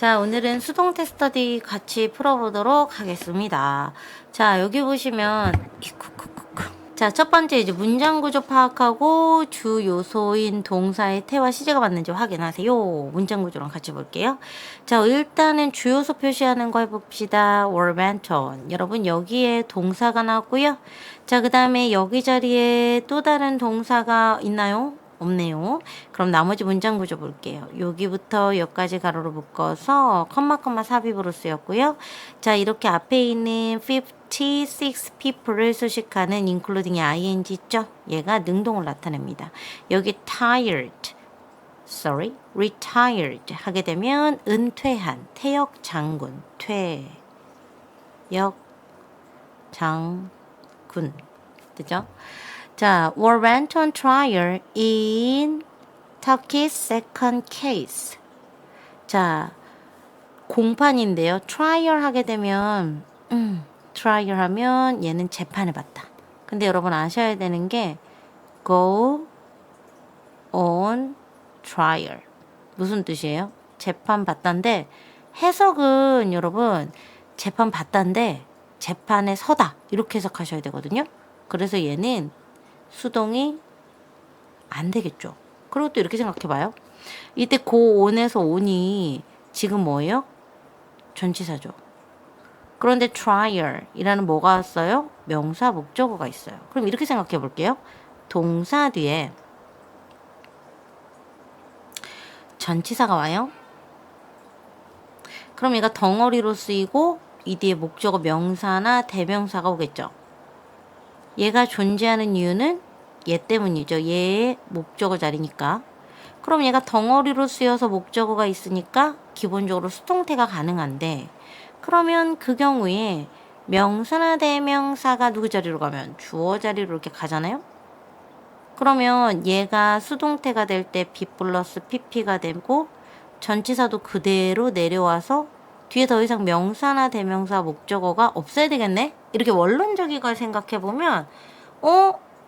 자, 오늘은 수동 테스터디 같이 풀어보도록 하겠습니다. 자, 여기 보시면 자, 첫 번째 이제 문장 구조 파악하고 주 요소인 동사의 태와 시제가 맞는지 확인하세요. 문장 구조랑 같이 볼게요. 자, 일단은 주 요소 표시하는 거 해봅시다. were went on. 여러분 여기에 동사가 나왔고요. 자, 그 다음에 여기 자리에 또 다른 동사가 있나요? 없네요. 그럼 나머지 문장 구조 볼게요. 여기부터 여기까지 가로로 묶어서 컴마 삽입으로 쓰였고요. 자, 이렇게 앞에 있는 56 people을 수식하는 including의 ing 있죠? 얘가 능동을 나타냅니다. 여기 retired 하게 되면 은퇴한, 퇴역 장군, 퇴역 장군. 그죠? 자, were went on trial in Turkey's second case. 자, 공판인데요. trial 하게 되면 trial 하면 얘는 재판을 받다. 근데 여러분 아셔야 되는 게 go on trial. 무슨 뜻이에요? 재판 받다인데 해석은 여러분 재판 받다인데 재판에 서다. 이렇게 해석하셔야 되거든요. 그래서 얘는 수동이 안 되겠죠. 그리고 또 이렇게 생각해봐요. 이때 go on에서 on이 지금 뭐예요? 전치사죠. 그런데 trial이라는 뭐가 왔어요? 명사 목적어가 있어요. 그럼 이렇게 생각해 볼게요. 동사 뒤에 전치사가 와요. 그럼 얘가 덩어리로 쓰이고 이 뒤에 목적어 명사나 대명사가 오겠죠. 얘가 존재하는 이유는 얘 때문이죠. 얘의 목적어 자리니까. 그럼 얘가 덩어리로 쓰여서 목적어가 있으니까 기본적으로 수동태가 가능한데 그러면 그 경우에 명사나 대명사가 누구 자리로 가면 주어 자리로 이렇게 가잖아요. 그러면 얘가 수동태가 될 때 be 플러스 pp가 되고 전치사도 그대로 내려와서 뒤에 더 이상 명사나 대명사 목적어가 없어야 되겠네? 이렇게 원론적이게 생각해보면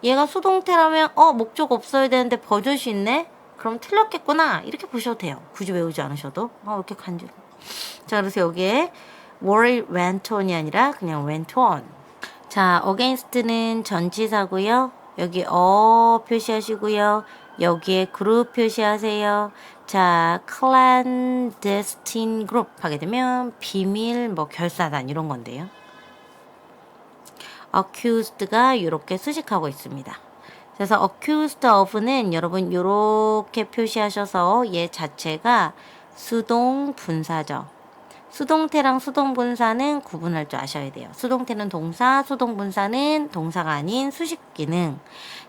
얘가 수동태라면 목적 없어야 되는데 버젓이 있네? 그럼 틀렸겠구나 이렇게 보셔도 돼요. 굳이 외우지 않으셔도. 이렇게 간지. 자, 그래서 여기에 were went on이 아니라 그냥 went on. 자, against는 전치사고요. 여기 표시하시고요. 여기에 그룹 표시하세요. 자, clandestine group 하게 되면 비밀 결사단 이런 건데요. accused가 이렇게 수식하고 있습니다. 그래서 accused of는 여러분 이렇게 표시하셔서 얘 자체가 수동 분사죠. 수동태랑 수동분사는 구분할 줄 아셔야 돼요. 수동태는 동사, 수동분사는 동사가 아닌 수식 기능.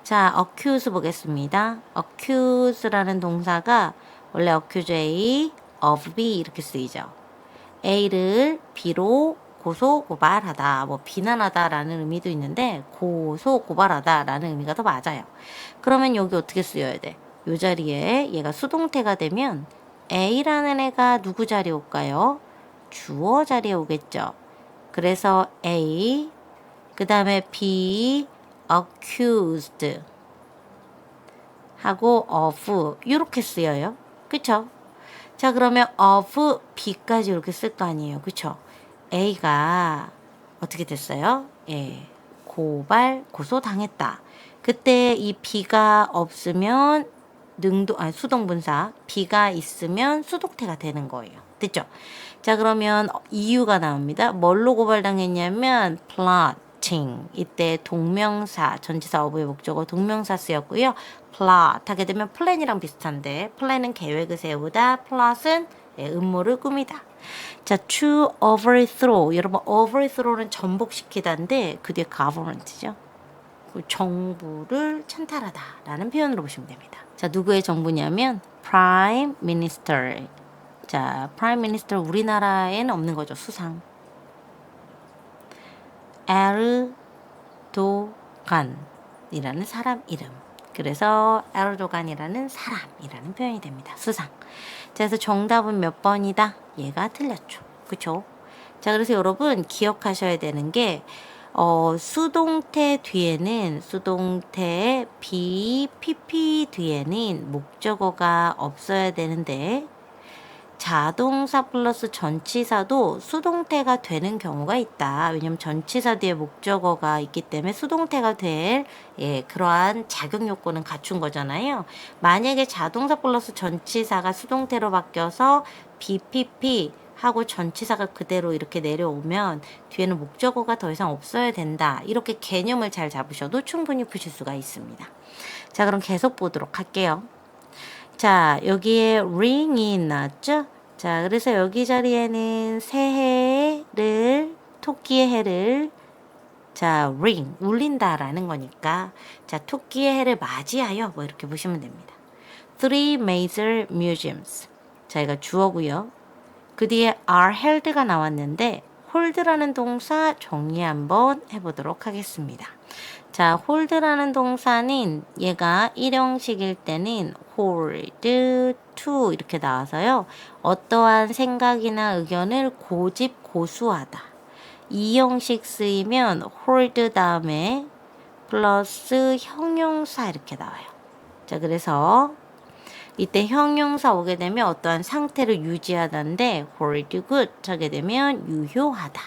자, accuse 보겠습니다. accuse라는 동사가 원래 accuse A of B 이렇게 쓰이죠. A를 B로 고소 고발하다, 비난하다라는 의미도 있는데 고소 고발하다라는 의미가 더 맞아요. 그러면 여기 어떻게 쓰여야 돼? 이 자리에 얘가 수동태가 되면 A라는 애가 누구 자리에 올까요? 주어 자리에 오겠죠. 그래서 A, 그 다음에 B, accused 하고 of 이렇게 쓰여요. 그쵸? 자, 그러면 of B까지 이렇게 쓸 거 아니에요. 그쵸? A가 어떻게 됐어요? 예, 고소당했다. 그때 이 B가 없으면 수동분사 B가 있으면 수동태가 되는 거예요. 됐죠? 자, 그러면 이유가 나옵니다. 뭘로 고발당했냐면 plotting. 이때 동명사, 전치사 어부의 목적어 동명사 쓰였고요. plot 하게 되면 plan이랑 비슷한데 plan은 계획을 세우다, plot은 음모를 꾸미다. 자, to overthrow. 여러분 overthrow는 전복시키다인데 그 뒤에 government죠. 정부를 찬탈하다라는 표현으로 보시면 됩니다. 자, 누구의 정부냐면 prime minister. 자, prime minister 우리나라에는 없는 거죠. 수상. 에르도간이라는 사람 이름. 그래서 에르도간이라는 사람이라는 표현이 됩니다. 수상. 자, 그래서 정답은 몇 번이다? 얘가 틀렸죠. 그쵸? 자, 그래서 여러분 기억하셔야 되는 게 수동태 뒤에는 수동태 be, pp 뒤에는 목적어가 없어야 되는데 자동사 플러스 전치사도 수동태가 되는 경우가 있다. 왜냐면 전치사 뒤에 목적어가 있기 때문에 수동태가 될 그러한 자격 요건은 갖춘 거잖아요. 만약에 자동사 플러스 전치사가 수동태로 바뀌어서 BPP 하고 전치사가 그대로 이렇게 내려오면 뒤에는 목적어가 더 이상 없어야 된다. 이렇게 개념을 잘 잡으셔도 충분히 푸실 수가 있습니다. 자, 그럼 계속 보도록 할게요. 자, 여기에 ring이 나왔죠? 자, 그래서 여기 자리에는 새해를, 토끼의 해를, 자, ring, 울린다라는 거니까, 자, 토끼의 해를 맞이하여, 뭐 이렇게 보시면 됩니다. Three major museums. 자, 이거 주어고요. 그 뒤에 are held가 나왔는데, hold라는 동사 정리 한번 해보도록 하겠습니다. 자, hold라는 동사는 얘가 일형식일 때는 hold to 이렇게 나와서요. 어떠한 생각이나 의견을 고집 고수하다. 이형식 쓰이면 hold 다음에 플러스 형용사 이렇게 나와요. 자, 그래서 이때 형용사 오게 되면 어떠한 상태를 유지하다인데 hold good 하게 되면 유효하다.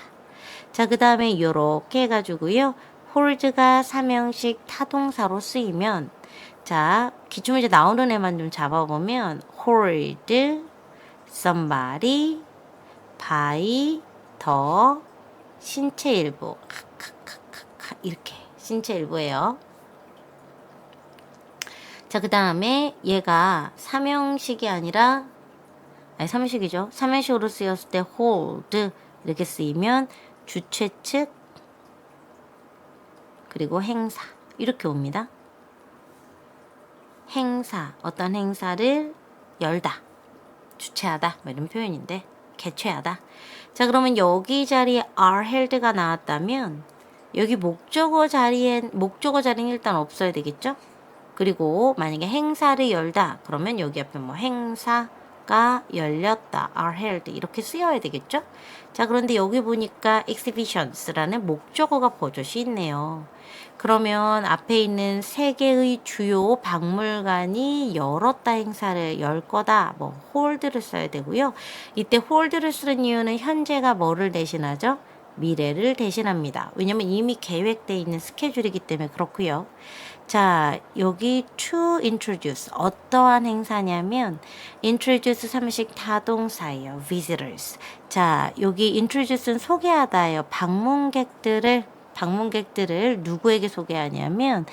자, 그 다음에 이렇게 해가지고요. hold가 삼형식 타동사로 쓰이면 자, 기출문제 나오는 애만 좀 잡아보면 hold somebody by the 신체 일부 이렇게 신체 일부예요. 자, 그 다음에 얘가 삼형식이 아니라 삼형식이죠. 삼형식으로 쓰였을 때 hold 이렇게 쓰이면 주체 측 그리고 행사 이렇게 옵니다. 행사, 어떤 행사를 열다, 주최하다 뭐 이런 표현인데 개최하다. 자, 그러면 여기 자리에 are held가 나왔다면 여기 목적어 자리는 일단 없어야 되겠죠? 그리고 만약에 행사를 열다 그러면 여기 앞에 뭐 행사가 열렸다, are held 이렇게 쓰여야 되겠죠? 자, 그런데 여기 보니까 exhibitions라는 목적어가 버젓이 있네요. 그러면 앞에 있는 세계의 주요 박물관이 열었다 행사를 열 거다. 뭐 hold를 써야 되고요. 이때 hold를 쓰는 이유는 현재가 뭐를 대신하죠? 미래를 대신합니다. 왜냐면 이미 계획되어 있는 스케줄이기 때문에 그렇고요. 자, 여기 to introduce 어떠한 행사냐면 introduce 삼식 타동사예요. visitors. 자, 여기 introduce는 소개하다예요. 방문객들을 누구에게 소개하냐면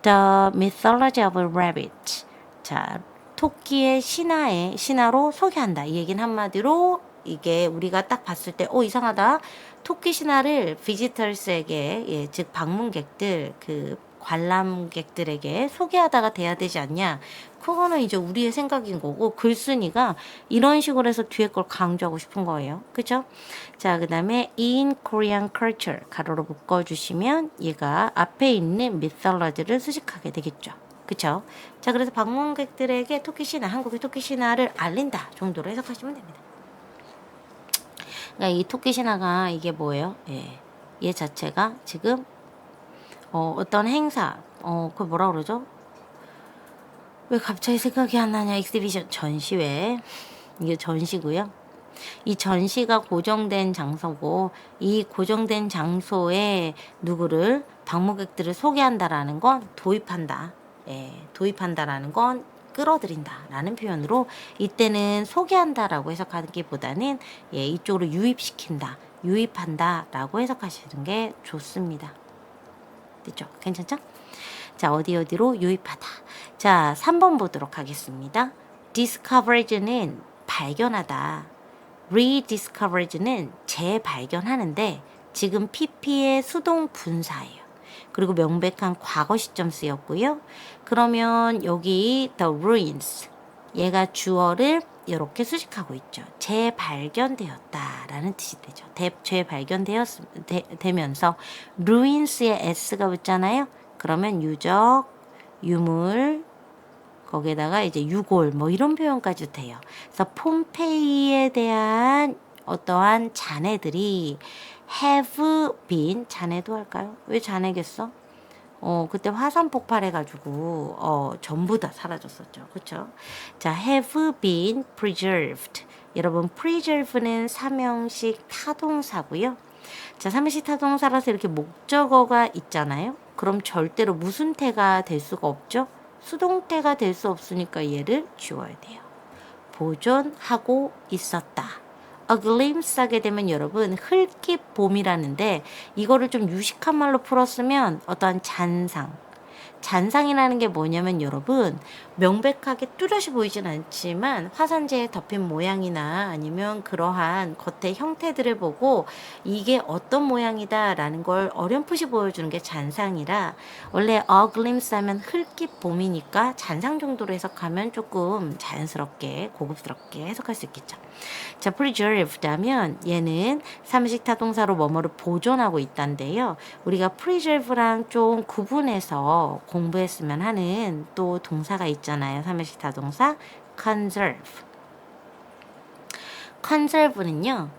the mythology of a rabbit. 자, 토끼의 신화로 소개한다. 이 얘기는 한마디로 이게 우리가 딱 봤을 때 이상하다. 토끼 신화를 visitors에게 즉 방문객들 관람객들에게 소개하다가 돼야 되지 않냐. 그거는 이제 우리의 생각인 거고 글쓴이가 이런 식으로 해서 뒤에 걸 강조하고 싶은 거예요. 그죠? 자, 그 다음에 in Korean culture 가로로 묶어주시면 얘가 앞에 있는 mythology를 수식하게 되겠죠. 그쵸? 자, 그래서 방문객들에게 한국의 토끼 신화를 알린다 정도로 해석하시면 됩니다. 그러니까 이 토끼 신화가 이게 뭐예요? 얘 자체가 지금 어떤 행사, 그걸 뭐라 그러죠? 왜 갑자기 생각이 안 나냐? exhibition, 전시회. 이게 전시고요. 이 전시가 고정된 장소고, 이 고정된 장소에 방문객들을 소개한다라는 건 도입한다. 도입한다라는 건 끌어들인다라는 표현으로 이때는 소개한다라고 해석하기보다는 이쪽으로 유입한다라고 해석하시는 게 좋습니다. 됐죠? 괜찮죠? 자, 어디로 유입하다. 자, 3번 보도록 하겠습니다. discovery는 발견하다. rediscovery는 재발견하는데 지금 pp의 수동 분사예요. 그리고 명백한 과거 시점 쓰였고요. 그러면 여기 the ruins 얘가 주어를 이렇게 수식하고 있죠. 재발견되었다라는 뜻이 되죠. 재발견되면서 ruins에 s가 붙잖아요. 그러면 유적, 유물, 거기에다가 이제 유골 뭐 이런 표현까지 돼요. 그래서 폼페이에 대한 어떠한 잔해들이 have been 잔해도 할까요? 왜 잔해겠어? 그때 화산 폭발해가지고 전부 다 사라졌었죠. 그렇죠? 자, have been preserved. 여러분 preserve는 삼형식 타동사고요. 자, 삼형식 타동사라서 이렇게 목적어가 있잖아요. 그럼 절대로 무슨 태가 될 수가 없죠? 수동태가 될 수 없으니까 얘를 지워야 돼요. 보존하고 있었다. A glimpse 하게 되면 여러분 흘낏 봄이라는데 이거를 좀 유식한 말로 풀었으면 어떠한 잔상. 잔상이라는 게 뭐냐면 여러분 명백하게 뚜렷이 보이진 않지만 화산재에 덮인 모양이나 아니면 그러한 겉의 형태들을 보고 이게 어떤 모양이다 라는 걸 어렴풋이 보여주는 게 잔상이라 원래 a glimpse 하면 흘낏 봄이니까 잔상 정도로 해석하면 조금 자연스럽게 고급스럽게 해석할 수 있겠죠. 자, preserved 하면 얘는 삼식 타동사로 뭐뭐를 보존하고 있다인데요. 우리가 preserve랑 좀 구분해서 공부했으면 하는 또 동사가 있잖아요. 삼식 타동사 conserve. conserve는요.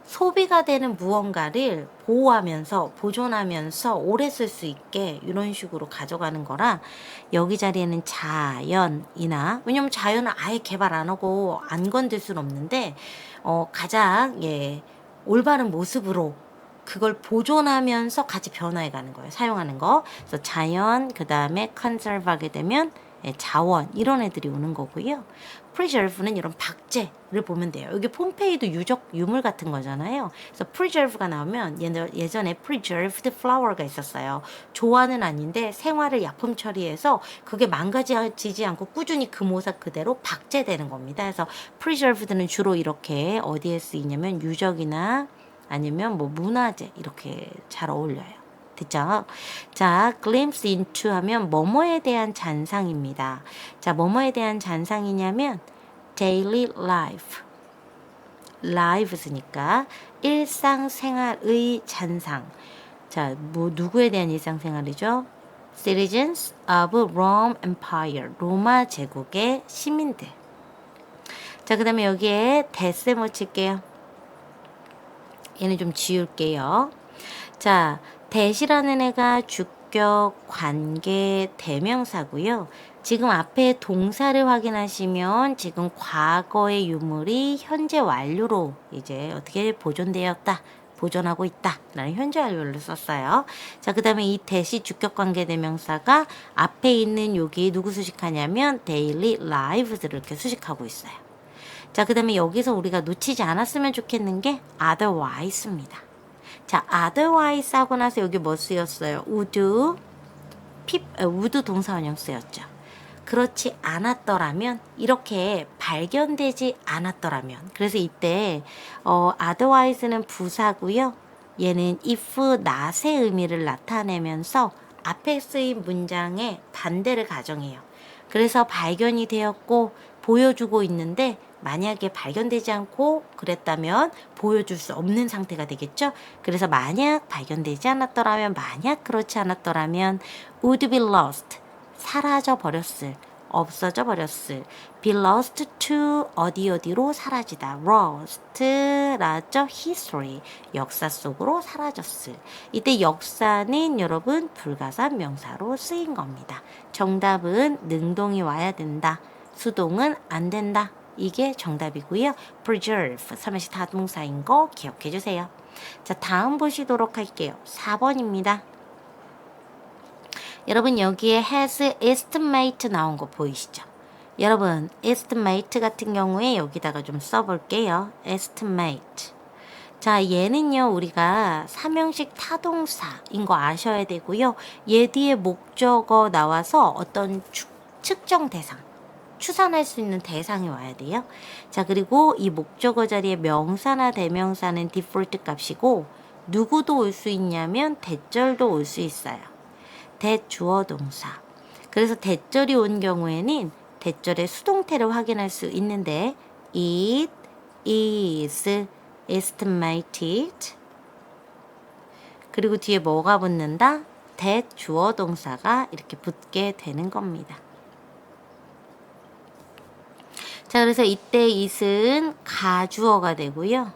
소비가 되는 무언가를 보호하면서 보존하면서 오래 쓸 수 있게 이런 식으로 가져가는 거라 여기 자리에는 자연이나 왜냐면 자연은 아예 개발 안 하고 안 건들 수는 없는데 가장 올바른 모습으로 그걸 보존하면서 같이 변화해 가는 거예요. 사용하는 거. 그래서 자연 그다음에 conserve 하게 되면 자원 이런 애들이 오는 거고요. preserve는 이런 박제를 보면 돼요. 여기 폼페이도 유물 같은 거잖아요. 그래서 preserve가 나오면 예전에 preserved flower가 있었어요. 조화는 아닌데 생화를 약품 처리해서 그게 망가지지 않고 꾸준히 그 모습 그대로 박제되는 겁니다. 그래서 preserved는 주로 이렇게 어디에 쓰이냐면 유적이나 아니면 뭐 문화재 이렇게 잘 어울려요. 됐죠? 자, glimpse into 하면 뭐뭐에 대한 잔상입니다. 자, 뭐뭐에 대한 잔상이냐면 daily life. lives니까 일상생활의 잔상. 자, 뭐 누구에 대한 일상생활이죠? citizens of Rome Empire. 로마 제국의 시민들. 자, 그 다음에 여기에 대세모 칠게요. 얘는 좀 지울게요. 자, 대시라는 애가 주격, 관계, 대명사고요. 지금 앞에 동사를 확인하시면 지금 과거의 유물이 현재 완료로 이제 어떻게 보존되었다. 보존하고 있다. 라는 현재 완료를 썼어요. 자, 그 다음에 이 대시 주격 관계 대명사가 앞에 있는 여기 누구 수식하냐면 daily lives를 이렇게 수식하고 있어요. 자, 그 다음에 여기서 우리가 놓치지 않았으면 좋겠는 게 otherwise입니다. 자, otherwise 하고 나서 여기 뭐 쓰였어요? would 동사 원형 쓰였죠. 그렇지 않았더라면 이렇게 발견되지 않았더라면 그래서 이때 otherwise는 부사고요. 얘는 if not의 의미를 나타내면서 앞에 쓰인 문장의 반대를 가정해요. 그래서 발견이 되었고 보여주고 있는데 만약에 발견되지 않고 그랬다면 보여줄 수 없는 상태가 되겠죠. 그래서 만약 발견되지 않았더라면 만약 그렇지 않았더라면 would be lost 사라져 버렸을 없어져 버렸을 be lost to 어디로 사라지다 lost 라죠 history 역사 속으로 사라졌을 이때 역사는 여러분 불가사 명사로 쓰인 겁니다. 정답은 능동이 와야 된다. 수동은 안 된다. 이게 정답이고요. preserve 삼형식 타동사인 거 기억해 주세요. 자, 다음 보시도록 할게요. 4번입니다. 여러분 여기에 has estimate 나온 거 보이시죠? 여러분 estimate 같은 경우에 여기다가 좀 써볼게요. estimate. 자, 얘는요 우리가 삼형식 타동사인 거 아셔야 되고요. 얘 뒤에 목적어 나와서 어떤 측정 대상 추산할 수 있는 대상이 와야 돼요. 자, 그리고 이 목적어 자리에 명사나 대명사는 디폴트 값이고 누구도 올 수 있냐면 대절도 올 수 있어요. 대주어 동사. 그래서 대절이 온 경우에는 대절의 수동태를 확인할 수 있는데 it is estimated 그리고 뒤에 뭐가 붙는다? 대주어 동사가 이렇게 붙게 되는 겁니다. 자, 그래서 이때 it은 가주어가 되고요.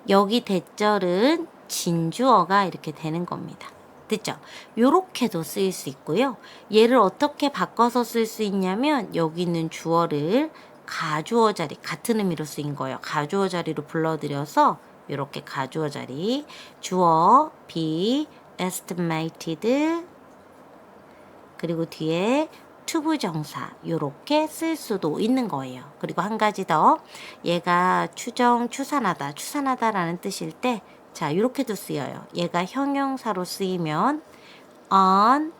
여기 대절은 진주어가 이렇게 되는 겁니다. 됐죠? 요렇게도 쓰일 수 있고요. 얘를 어떻게 바꿔서 쓸 수 있냐면 여기 있는 주어를 가주어 자리 같은 의미로 쓰인 거예요. 가주어 자리로 불러들여서 이렇게 가주어 자리 주어 be estimated 그리고 뒤에 투부정사 요렇게 쓸 수도 있는 거예요. 그리고 한 가지 더 얘가 추정 추산하다라는 뜻일 때 자 이렇게도 쓰여요. 얘가 형용사로 쓰이면 on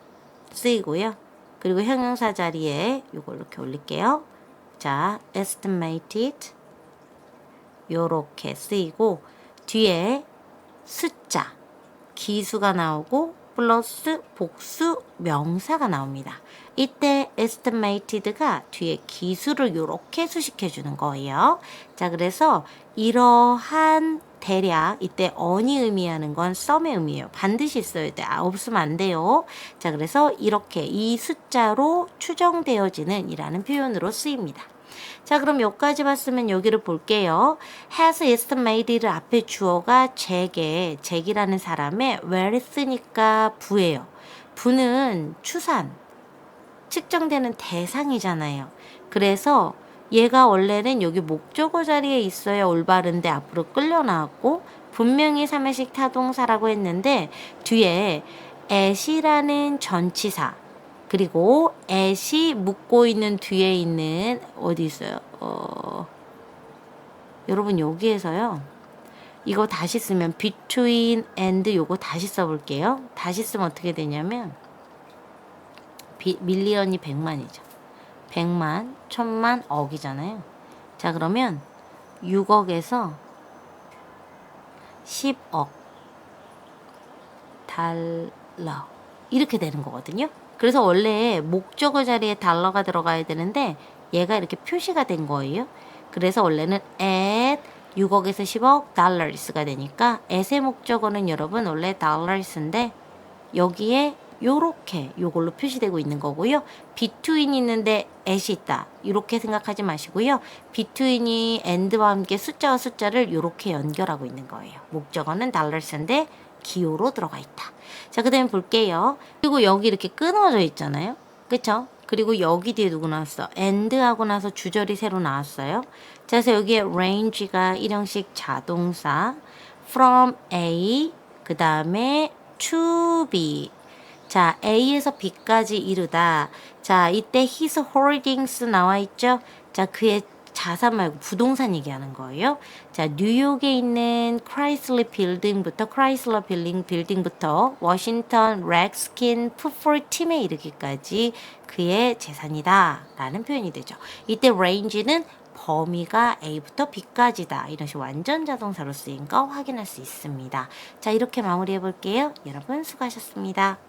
쓰이고요. 그리고 형용사 자리에 요걸 이렇게 올릴게요. 자 estimated 요렇게 쓰이고 뒤에 숫자 기수가 나오고 플러스 복수 명사가 나옵니다. 이때 estimated가 뒤에 기수를 요렇게 수식해 주는 거예요. 자, 그래서 이러한 대략 이때 on이 의미하는 건 some의 의미예요. 반드시 있어야 돼. 없으면 안 돼요. 자, 그래서 이렇게 이 숫자로 추정되어지는 이라는 표현으로 쓰입니다. 자, 그럼 여기까지 봤으면 여기를 볼게요. has estimated를 앞에 주어가 잭이라는 사람의 where 쓰니까 부예요. 부는 추산, 측정되는 대상이잖아요. 그래서 얘가 원래는 여기 목적어 자리에 있어야 올바른데 앞으로 끌려 나왔고 분명히 삼회식 타동사라고 했는데 뒤에 at이라는 전치사 그리고 at이 묻고 있는 뒤에 있는 어디 있어요? 여러분 여기에서요. 이거 다시 쓰면 between and 요거 다시 써볼게요. 다시 쓰면 어떻게 되냐면 밀리언이 100만이죠. 100만, 1000만, 억이잖아요. 자 그러면 6억에서 10억 달러 이렇게 되는 거거든요. 그래서 원래 목적어 자리에 달러가 들어가야 되는데 얘가 이렇게 표시가 된 거예요. 그래서 원래는 at 6억에서 10억 dollars가 되니까 at의 목적어는 여러분 원래 dollars인데 여기에 요렇게 요걸로 표시되고 있는 거고요. between이 있는데 at이 있다. 이렇게 생각하지 마시고요. between이 and와 함께 숫자와 숫자를 요렇게 연결하고 있는 거예요. 목적어는 dollars인데 기호로 들어가 있다. 자, 그 다음에 볼게요. 그리고 여기 이렇게 끊어져 있잖아요. 그쵸? 그리고 여기 뒤에 누구 나왔어? and 하고 나서 주절이 새로 나왔어요. 자, 그래서 여기에 range가 일형식 자동사 from A 그 다음에 to B 자, A에서 B까지 이르다. 자, 이때 his holdings 나와 있죠? 자, 그의 자산 말고 부동산 얘기하는 거예요. 자, 뉴욕에 있는 크라이슬러 빌딩부터 워싱턴 렉스킨 풋볼 팀에 이르기까지 그의 재산이다 라는 표현이 되죠. 이때 range는 범위가 A부터 B까지다. 이런 식으로 완전 자동사로 쓰인 거 확인할 수 있습니다. 자, 이렇게 마무리해 볼게요. 여러분 수고하셨습니다.